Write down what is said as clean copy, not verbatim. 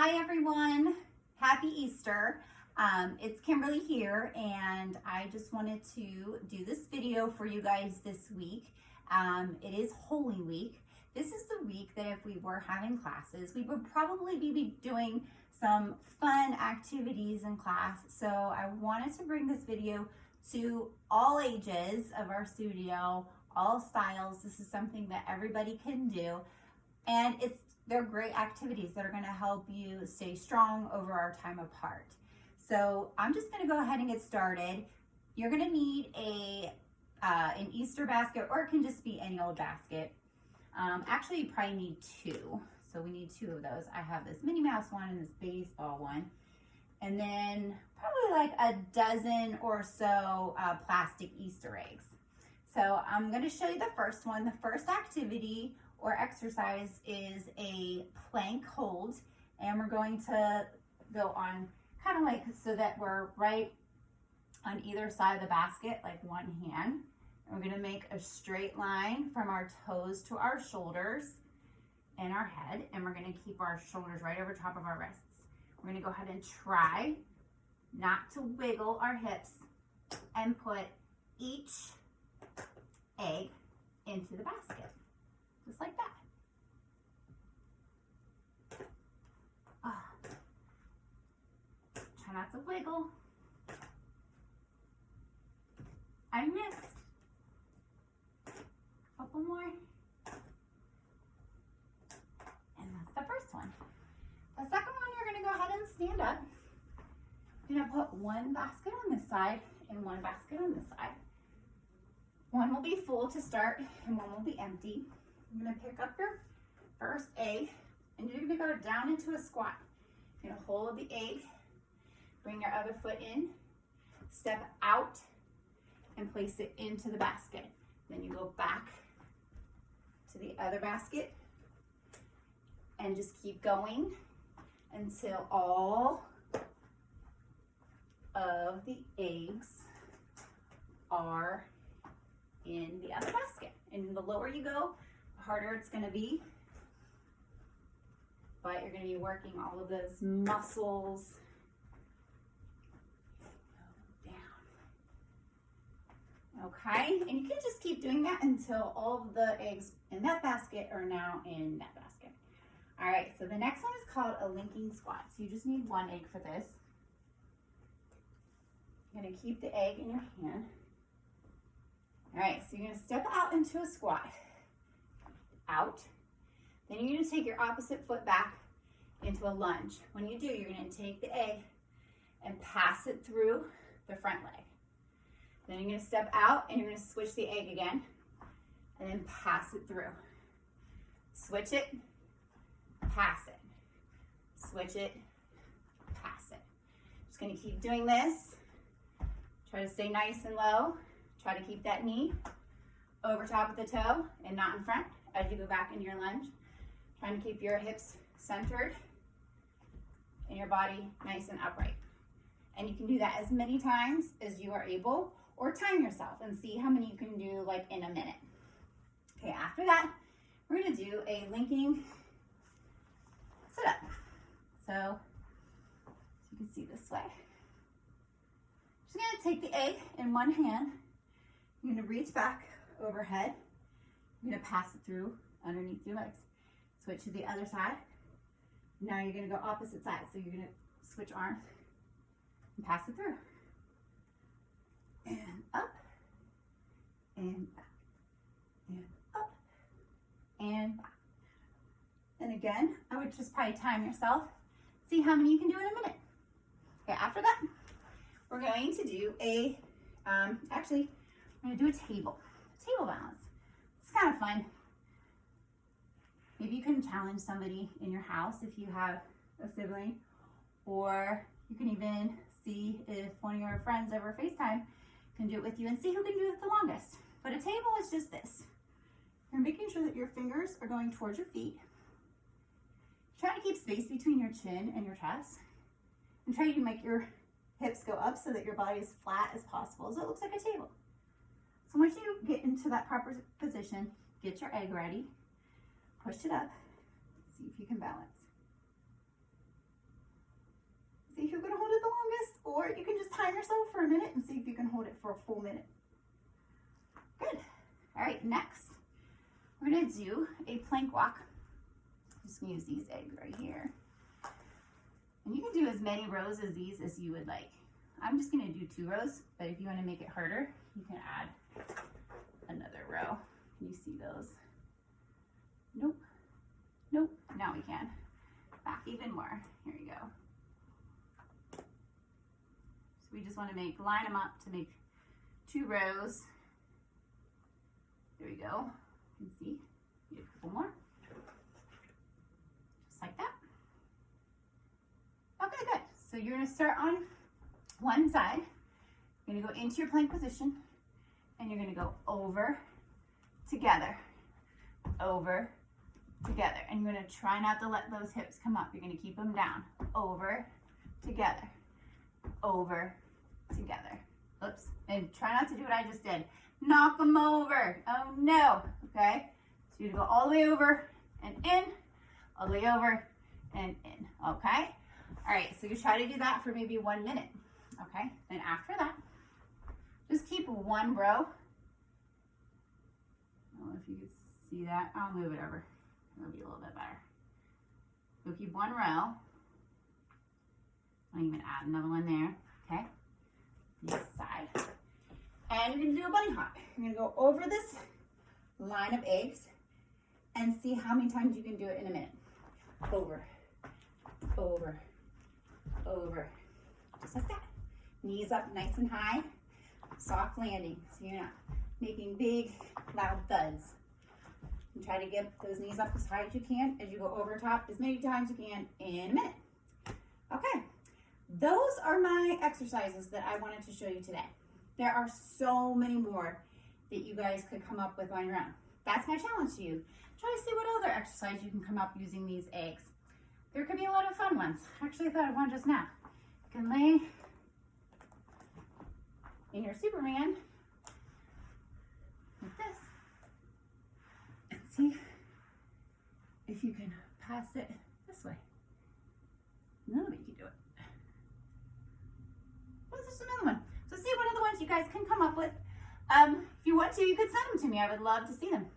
Hi everyone, happy Easter. It's Kimberly here and I just wanted to do this video for you guys this week. It is Holy Week. This is the week that if we were having classes, we would probably be doing some fun activities in class. So I wanted to bring this video to all ages of our studio, all styles. This is something that everybody can do. And they're great activities that are going to help you stay strong over our time apart. So I'm just going to go ahead and get started. You're going to need an Easter basket, or it can just be any old basket. Actually, you probably need two. So we need two of those. I have this Minnie Mouse one and this baseball one. And then probably like a dozen or so plastic Easter eggs. So I'm going to show you the first one. The first activity or exercise is a plank hold, and we're going to go on kind of like so that we're right on either side of the basket, like one hand. And we're going to make a straight line from our toes to our shoulders and our head, and we're going to keep our shoulders right over top of our wrists. We're going to go ahead and try not to wiggle our hips and put each egg into the basket. Just like that. Try not to wiggle. I missed. Couple more. And that's the first one. The second one, you're going to go ahead and stand up. You're going to put one basket on this side and one basket on this side. One will be full to start and one will be empty. You're going to pick up your first egg and you're going to go down into a squat. You're going to hold the egg, bring your other foot in, step out, and place it into the basket. Then you go back to the other basket and just keep going until all of the eggs are in the other basket. And the lower you go, the harder it's going to be, but you're going to be working all of those muscles down. Okay, and you can just keep doing that until all of the eggs in that basket are now in that basket. All right, so the next one is called a linking squat. So you just need one egg for this. You're going to keep the egg in your hand. All right, so you're going to step out into a squat. Out. Then you're going to take your opposite foot back into a lunge. When you do, you're going to take the egg and pass it through the front leg. Then you're going to step out and you're going to switch the egg again and then pass it through. Switch it, pass it. Switch it, pass it. Just going to keep doing this. Try to stay nice and low. Try to keep that knee over top of the toe and not in front as you go back into your lunge. Trying to keep your hips centered and your body nice and upright. And you can do that as many times as you are able, or time yourself and see how many you can do like in a minute. Okay, after that, we're gonna do a linking sit up. So you can see this way. Just gonna take the egg in one hand. You're gonna reach back overhead. You're gonna pass it through underneath your legs. Switch to the other side. Now you're gonna go opposite side. So you're gonna switch arms and pass it through. And up, and back, and up, and back. And again, I would just probably time yourself. See how many you can do in a minute. Okay, after that, we're going to do a, actually, we're gonna do a table balance. It's kind of fun. Maybe you can challenge somebody in your house if you have a sibling, or you can even see if one of your friends over FaceTime can do it with you and see who can do it the longest. But a table is just this. You're making sure that your fingers are going towards your feet. Try to keep space between your chin and your chest, and try to make your hips go up so that your body is flat as possible, so it looks like a table. So once you get into that proper position, get your egg ready, push it up, see if you can balance. or you can just time yourself for a minute and see if you can hold it for a full minute. Good. All right, next, we're gonna do a plank walk. I'm just gonna use these eggs right here. And you can do as many rows as these as you would like. I'm just gonna do 2 rows, but if you wanna make it harder, you can add another row. Can you see those? Nope. Nope. Now we can. Back even more. Here you go. So we just want to line them up to make 2 rows. There we go. You can see. Need a couple more. Just like that. Okay, good. So you're going to start on one side. You're going to go into your plank position, and you're going to go over, together, over, together. And you're going to try not to let those hips come up. You're going to keep them down. Over, together, over, together. Oops. And try not to do what I just did. Knock them over. Oh no. Okay. So you're going to go all the way over and in, all the way over and in. Okay. All right. So you try to do that for maybe 1 minute. Okay. Then after that, just keep 1 row. I don't know if you can see that. I'll move it over. It'll be a little bit better. You'll keep 1 row. I'll even add another one there. Okay. This side. And you're going to do a bunny hop. You're going to go over this line of eggs and see how many times you can do it in a minute. Over, over, over. Just like that. Knees up nice and high. Soft landing. So you're not making big, loud thuds. And try to get those knees up as high as you can as you go over top as many times as you can in a minute. Okay. Those are my exercises that I wanted to show you today. There are so many more that you guys could come up with on your own. That's my challenge to you. Try to see what other exercise you can come up using these eggs. There could be a lot of fun ones. Actually, I thought of one just now. You can lay in your Superman like this and see if you can pass it this way. Nobody can do it. Well, just another one. So see what other ones you guys can come up with. If you want to, you could send them to me. I would love to see them.